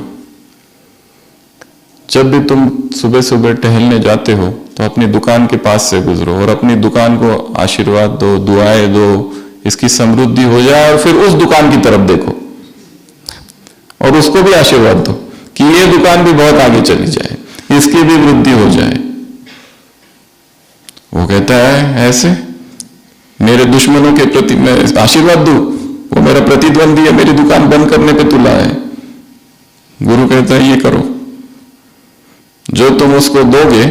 जब भी तुम सुबह सुबह टहलने जाते हो तो अपनी दुकान के पास से गुजरो और अपनी दुकान को आशीर्वाद दो, दुआएं दो, इसकी समृद्धि हो जाए, और फिर उस दुकान की तरफ देखो और उसको भी आशीर्वाद दो कि ये दुकान भी बहुत आगे चली जाए, इसकी भी वृद्धि हो जाए। वो कहता है ऐसे मेरे दुश्मनों के प्रति मैं आशीर्वाद दूं, वो मेरा प्रतिद्वंदी है, मेरी दुकान बंद करने पे तुला है। गुरु कहता है ये करो, जो तुम उसको दोगे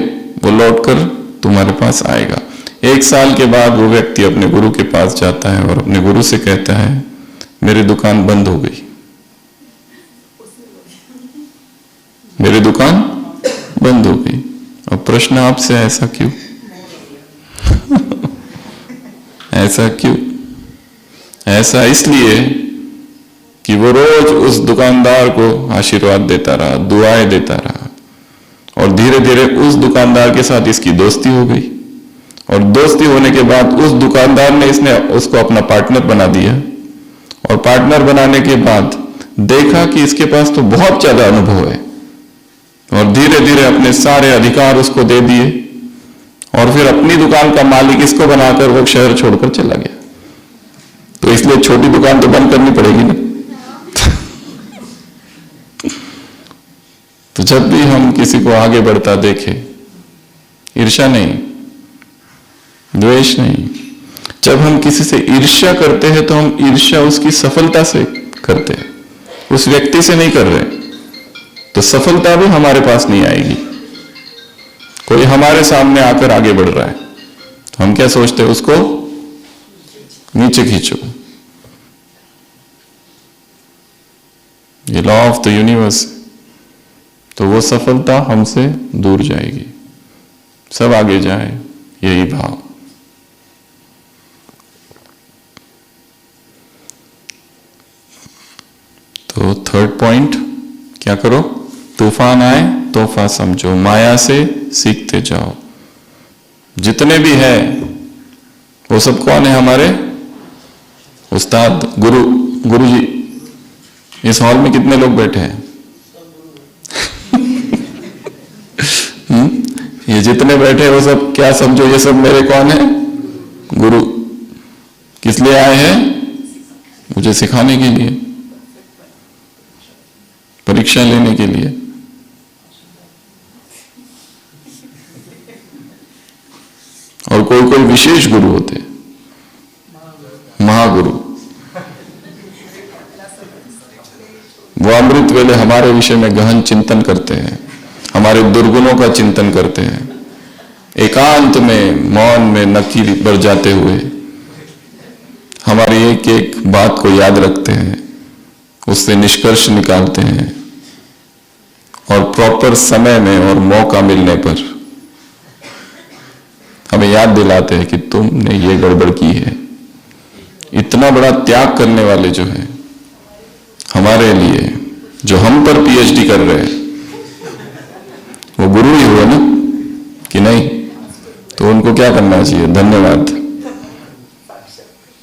वो लौटकर तुम्हारे पास आएगा। 1 साल के बाद वो व्यक्ति अपने गुरु के पास जाता है और अपने गुरु से कहता है मेरी दुकान बंद हो गई, मेरी दुकान बंद हो गई। अब प्रश्न आपसे, ऐसा क्यों? ऐसा क्यों? ऐसा इसलिए कि वो रोज उस दुकानदार को आशीर्वाद देता रहा, दुआएं देता रहा, और धीरे धीरे उस दुकानदार के साथ इसकी दोस्ती हो गई, और दोस्ती होने के बाद उस दुकानदार ने उसको अपना पार्टनर बना दिया, और पार्टनर बनाने के बाद देखा कि इसके पास तो बहुत ज्यादा अनुभव है, और धीरे धीरे अपने सारे अधिकार उसको दे दिए, और फिर अपनी दुकान का मालिक इसको बनाकर वो शहर छोड़कर चला गया। तो इसलिए छोटी दुकान तो बंद करनी पड़ेगी ना। तो जब भी हम किसी को आगे बढ़ता देखें, ईर्ष्या नहीं, द्वेष नहीं। जब हम किसी से ईर्ष्या करते हैं तो हम ईर्ष्या उसकी सफलता से करते हैं, उस व्यक्ति से नहीं कर रहे, तो सफलता भी हमारे पास नहीं आएगी। कोई हमारे सामने आकर आगे बढ़ रहा है तो हम क्या सोचते हैं, उसको नीचे खींचो। ये लॉ ऑफ द यूनिवर्स, तो वो सफलता हमसे दूर जाएगी, सब आगे जाए, यही भाव। तो 3rd पॉइंट क्या करो, तूफान आए तोहफा समझो, माया से सीखते जाओ। जितने भी है वो सब कौन है, हमारे उस्ताद गुरु जी। इस हॉल में कितने लोग बैठे हैं? ये जितने बैठे हैं वो सब क्या समझो, ये सब मेरे कौन है, गुरु। किस लिए आए हैं? मुझे सिखाने के लिए, परीक्षा लेने के लिए। और कोई कोई विशेष गुरु होते हैं, महागुरु। वो अमृत वेले हमारे विषय में गहन चिंतन करते हैं, हमारे दुर्गुणों का चिंतन करते हैं, एकांत में मौन में नकीर पर जाते हुए हमारी एक एक बात को याद रखते हैं, उससे निष्कर्ष निकालते हैं, और प्रॉपर समय में और मौका मिलने पर हमें याद दिलाते हैं कि तुमने ये गड़बड़ की है। इतना बड़ा त्याग करने वाले जो है हमारे लिए, जो हम पर पीएचडी कर रहे हैं, वो गुरु ही हुए ना कि नहीं? तो उनको क्या करना चाहिए? धन्यवाद,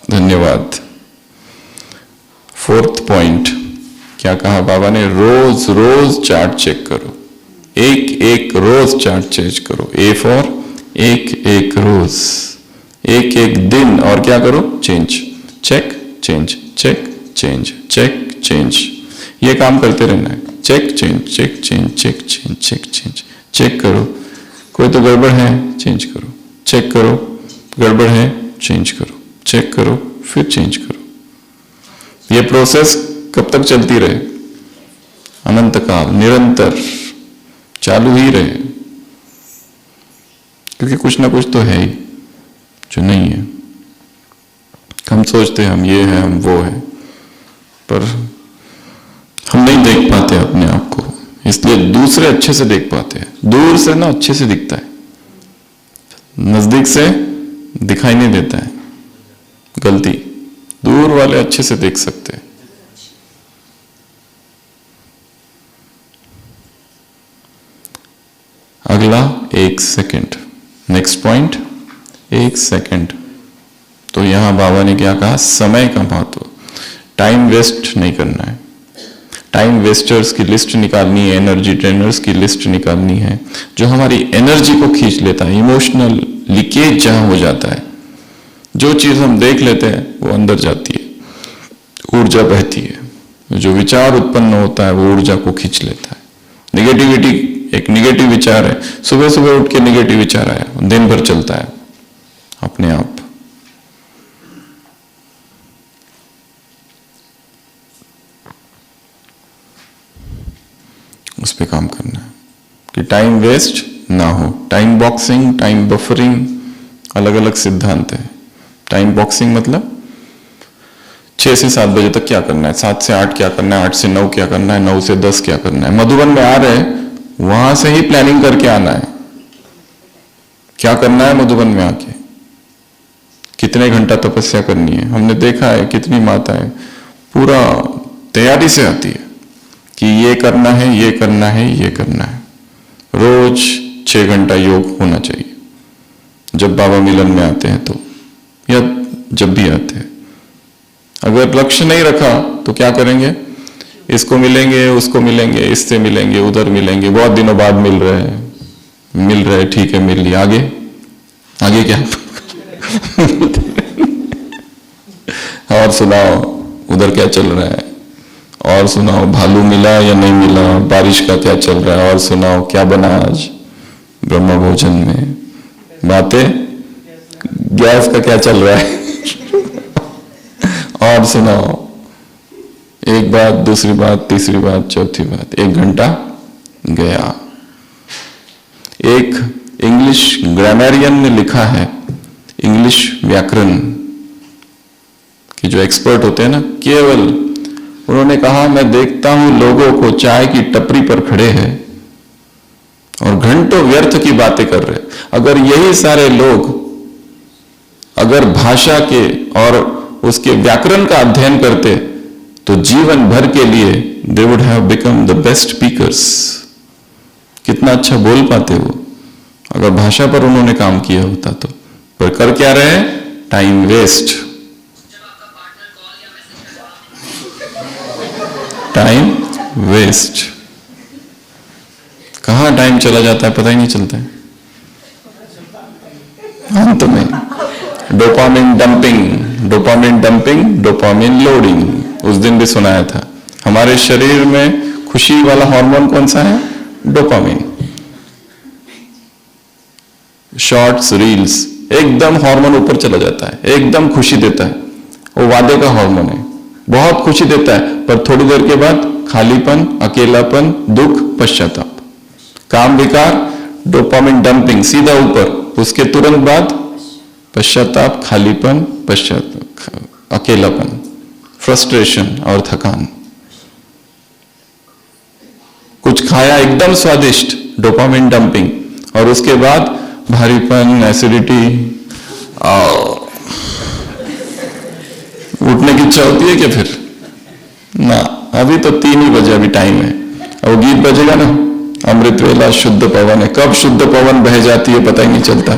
धन्यवाद। फोर्थ पॉइंट क्या कहा बाबा ने? रोज रोज चार्ट चेक करो, एक एक रोज चार्ट चेक करो। ए फॉर एक एक रोज, एक एक दिन। और क्या करो? Change, check change, check change, check change. ये काम करते रहना है। Check change, check change, check change, check change. Check करो, कोई तो गड़बड़ है, चेंज करो। चेक करो, गड़बड़ है, चेंज करो। चेक करो, फिर चेंज करो। ये प्रोसेस कब तक चलती रहे? अनंत काल, निरंतर चालू ही रहे, क्योंकि कुछ ना कुछ तो है ही जो नहीं है। हम सोचते हैं हम ये है, हम वो है, पर हम नहीं देख पाते अपने आप को, इसलिए दूसरे अच्छे से देख पाते हैं। दूर से ना अच्छे से दिखता है, नजदीक से दिखाई नहीं देता है। गलती, दूर वाले अच्छे से देख सकते हैं। अगला 1 सेकंड, नेक्स्ट पॉइंट 1 सेकंड। तो यहां बाबा ने क्या कहा? समय का महत्व। टाइम वेस्ट नहीं करना है। टाइम वेस्टर्स की लिस्ट निकालनी है, एनर्जी ड्रेनर्स की लिस्ट निकालनी है, जो हमारी एनर्जी को खींच लेता है। इमोशनल लीकेज जहां हो जाता है, जो चीज हम देख लेते हैं वो अंदर जाती है, ऊर्जा बहती है। जो विचार उत्पन्न होता है वो ऊर्जा को खींच लेता है। निगेटिविटी, एक निगेटिव विचार है, सुबह सुबह उठ के निगेटिव विचार आया, दिन भर चलता है अपने आप। उस पर काम करना है कि टाइम वेस्ट ना हो। टाइम बॉक्सिंग, टाइम बफरिंग, अलग अलग सिद्धांत है। टाइम बॉक्सिंग मतलब 6 से 7 बजे तक क्या करना है, 7 से 8 क्या करना है, 8 से 9 क्या करना है, 9 से 10 क्या करना है। मधुबन में आ रहे हैं, वहां से ही प्लानिंग करके आना है। क्या करना है मधुबन में आके, कितने घंटा तपस्या करनी है। हमने देखा है कितनी माताएं पूरा तैयारी से आती है कि ये करना है, ये करना है, ये करना है। रोज 6 घंटा योग होना चाहिए जब बाबा मिलन में आते हैं तो, या जब भी आते हैं। अगर लक्ष्य नहीं रखा तो क्या करेंगे? इसको मिलेंगे, उसको मिलेंगे, इससे मिलेंगे, उधर मिलेंगे, बहुत दिनों बाद मिल रहे, ठीक है मिल लिया, आगे आगे क्या? और सुनाओ उधर क्या चल रहा है, और सुनाओ भालू मिला या नहीं मिला, बारिश का क्या चल रहा है, और सुनाओ क्या बना आज ब्रह्म भोजन में, बातें गैस का क्या चल रहा है। और सुनाओ, एक बात, दूसरी बात, तीसरी बात, चौथी बात, 1 घंटा गया। एक इंग्लिश ग्रामरियन ने लिखा है, इंग्लिश व्याकरण के जो एक्सपर्ट होते हैं ना, केवल उन्होंने कहा मैं देखता हूं लोगों को चाय की टपरी पर खड़े हैं और घंटों व्यर्थ की बातें कर रहे। अगर यही सारे लोग अगर भाषा के और उसके व्याकरण का अध्ययन करते तो जीवन भर के लिए they would have become the best speakers. कितना अच्छा बोल पाते वो, अगर भाषा पर उन्होंने काम किया होता तो। पर कर क्या रहे? Time waste. Time waste. कहां टाइम चला जाता है पता ही नहीं चलता है। अंत में dopamine dumping, dopamine dumping, dopamine loading. उस दिन भी सुनाया था, हमारे शरीर में खुशी वाला हार्मोन कौन सा है? डोपामिन। शॉर्ट्स, रील्स, एकदम हार्मोन ऊपर चला जाता है, एकदम खुशी देता है। वो वादे का हार्मोन है, बहुत खुशी देता है, पर थोड़ी देर के बाद खालीपन, अकेलापन, दुख, पश्चाताप। काम विकार, डोपामिन डंपिंग सीधा ऊपर, उसके तुरंत बाद पश्चाताप, खालीपन, अकेलापन, फ्रस्ट्रेशन और थकान। कुछ खाया एकदम स्वादिष्ट, डोपामिन डंपिंग, और उसके बाद भारीपन, एसिडिटी, उठने की इच्छा होती है क्या फिर? ना, अभी तो 3 ही बजे, अभी टाइम है। और गीत बजेगा ना, अमृत वेला शुद्ध पवन है, कब शुद्ध पवन बह जाती है पता ही नहीं चलता।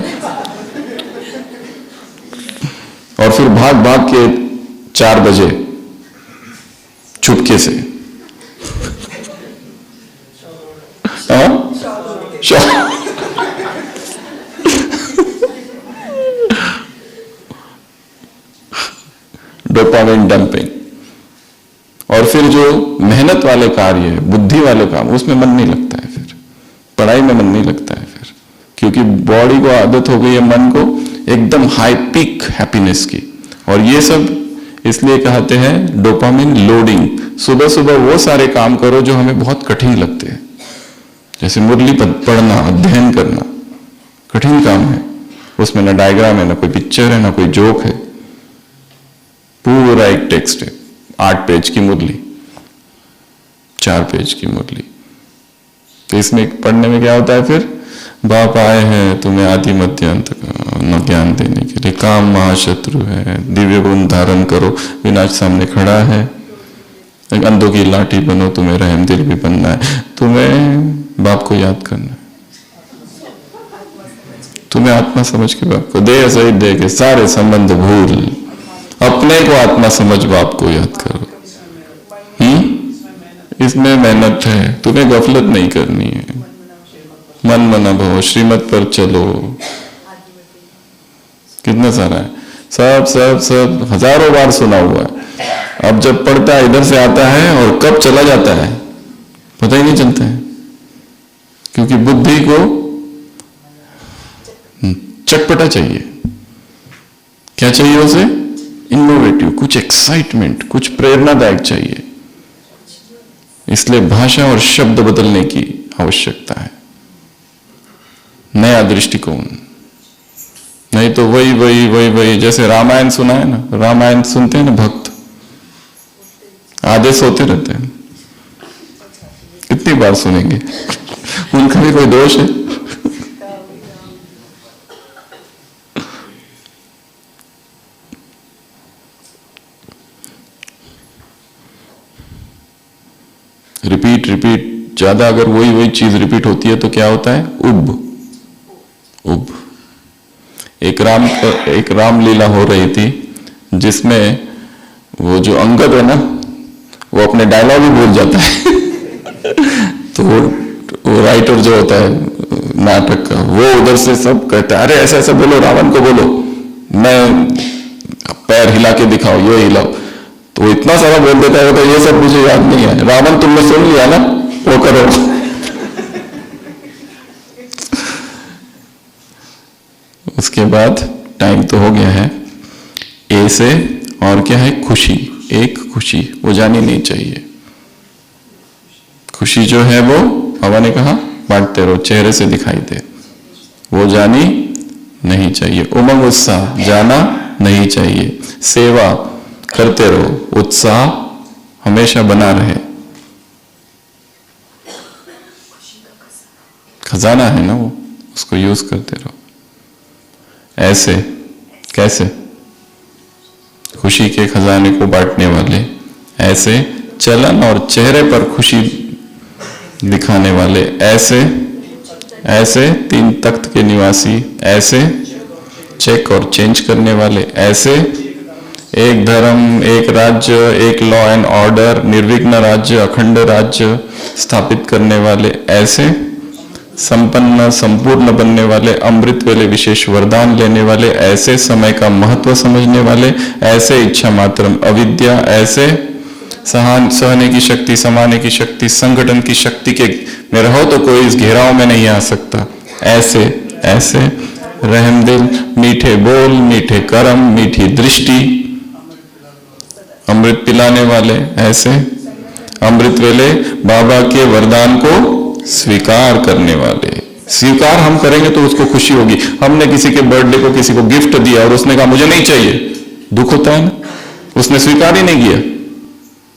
और फिर भाग भाग के 4 बजे चुपके से डोपामिन डंपिंग। और फिर जो मेहनत वाले कार्य है, बुद्धि वाले काम, उसमें मन नहीं लगता है, फिर पढ़ाई में मन नहीं लगता है फिर, क्योंकि बॉडी को आदत हो गई है मन को एकदम हाई पीक हैप्पीनेस की। और ये सब इसलिए कहते हैं डोपामिन लोडिंग। सुबह सुबह वो सारे काम करो जो हमें बहुत कठिन लगते हैं, जैसे मुरली पढ़ना, अध्ययन करना कठिन काम है, उसमें ना डायग्राम है, ना कोई पिक्चर है, ना कोई जोक है, पूरा एक टेक्स्ट है। 8 पेज की मुरली, 4 पेज की मुरली। तो इसमें पढ़ने में क्या होता है फिर? बाप आए हैं तुम्हें आदि मध्य अंत का ज्ञान देने के लिए, काम महाशत्रु है, दिव्य गुण धारण करो, विनाश सामने खड़ा है, अंधों की लाठी बनो, तुम्हें रहम दिल भी बनना है, तुम्हें बाप को याद करना है, तुम्हें आत्मा समझ के बाप को, देह सहित देह के सारे संबंध भूल, अपने को आत्मा समझ बाप को याद करो। इसमें मेहनत है, तुम्हें गफलत नहीं करनी है, मन मना भव, श्रीमत पर चलो, कितना सारा है, सब सब सब हजारों बार सुना हुआ है। अब जब पढ़ता है इधर से आता है और कब चला जाता है पता ही नहीं चलता है, क्योंकि बुद्धि को चटपटा चाहिए। क्या चाहिए उसे? इनोवेटिव, कुछ एक्साइटमेंट, कुछ प्रेरणादायक चाहिए। इसलिए भाषा और शब्द बदलने की आवश्यकता है, नया दृष्टिकोण। नहीं तो वही वही वही वही, जैसे रामायण सुना है ना, रामायण सुनते हैं ना भक्त, आधे सोते रहते हैं, कितनी बार सुनेंगे? उनका भी कोई दोष है? रिपीट रिपीट, ज्यादा अगर वही वही चीज रिपीट होती है तो क्या होता है? उब उब। एक राम लीला हो रही थी जिसमें वो जो अंगद है ना, वो अपने डायलॉग ही भूल जाता है। तो वो राइटर जो होता है नाटक का, वो उधर से सब कहता है, अरे ऐसा ऐसा बोलो, रावण को बोलो, मैं पैर हिला के दिखाओ, ये हिलाओ। तो वो इतना सारा बोल देता है, तो ये सब मुझे याद नहीं है। रावण तुमने सुन लिया ना, वो करो। उसके बाद टाइम तो हो गया है। ए से और क्या है? खुशी। एक खुशी वो जानी नहीं चाहिए। खुशी जो है वो बाबा ने कहा बांटते रहो, चेहरे से दिखाई दे, वो जानी नहीं चाहिए। उमंग उत्साह जाना नहीं चाहिए। सेवा करते रहो, उत्साह हमेशा बना रहे। खजाना है ना वो, उसको यूज करते रहो। ऐसे कैसे? खुशी के खजाने को बांटने वाले, ऐसे चलन और चेहरे पर खुशी दिखाने वाले, ऐसे ऐसे 3 तख्त के निवासी, ऐसे चेक और चेंज करने वाले, ऐसे एक धर्म, एक राज्य, एक लॉ एंड ऑर्डर, निर्विघ्न राज्य, अखंड राज्य स्थापित करने वाले, ऐसे संपन्न संपूर्ण बनने वाले, अमृत वेले विशेष वरदान लेने वाले, ऐसे समय का महत्व समझने वाले, ऐसे इच्छा मात्र अविद्या, ऐसे सहने की शक्ति, समाने की शक्ति, संगठन की शक्ति के में रहो तो कोई इस घेराव में नहीं आ सकता, ऐसे ऐसे रहमदिल, मीठे बोल, मीठे कर्म, मीठी दृष्टि, अमृत पिलाने वाले, ऐसे अमृत वेले बाबा के वरदान को स्वीकार करने वाले। स्वीकार हम करेंगे तो उसको खुशी होगी। हमने किसी के बर्थडे को किसी को गिफ्ट दिया और उसने कहा मुझे नहीं चाहिए, दुख होता है ना, उसने स्वीकार ही नहीं किया।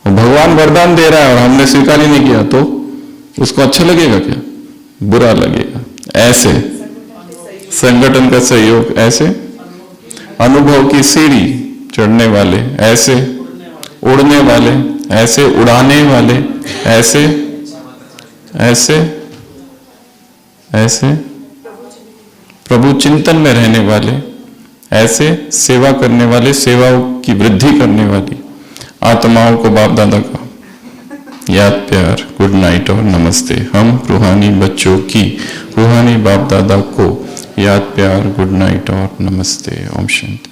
भगवान वरदान दे रहा है और हमने स्वीकार ही नहीं किया, तो उसको अच्छा लगेगा क्या? बुरा लगेगा। ऐसे संगठन का सहयोग, ऐसे अनुभव की सीढ़ी चढ़ने वाले, ऐसे उड़ने वाले, ऐसे उड़ाने वाले, ऐसे ऐसे ऐसे प्रभु चिंतन में रहने वाले, ऐसे सेवा करने वाले, सेवा की वृद्धि करने वाली आत्माओं को बाप दादा का याद प्यार, गुड नाइट और नमस्ते। हम रूहानी बच्चों की रूहानी बाप दादा को याद प्यार, गुड नाइट और नमस्ते। ओम शांति।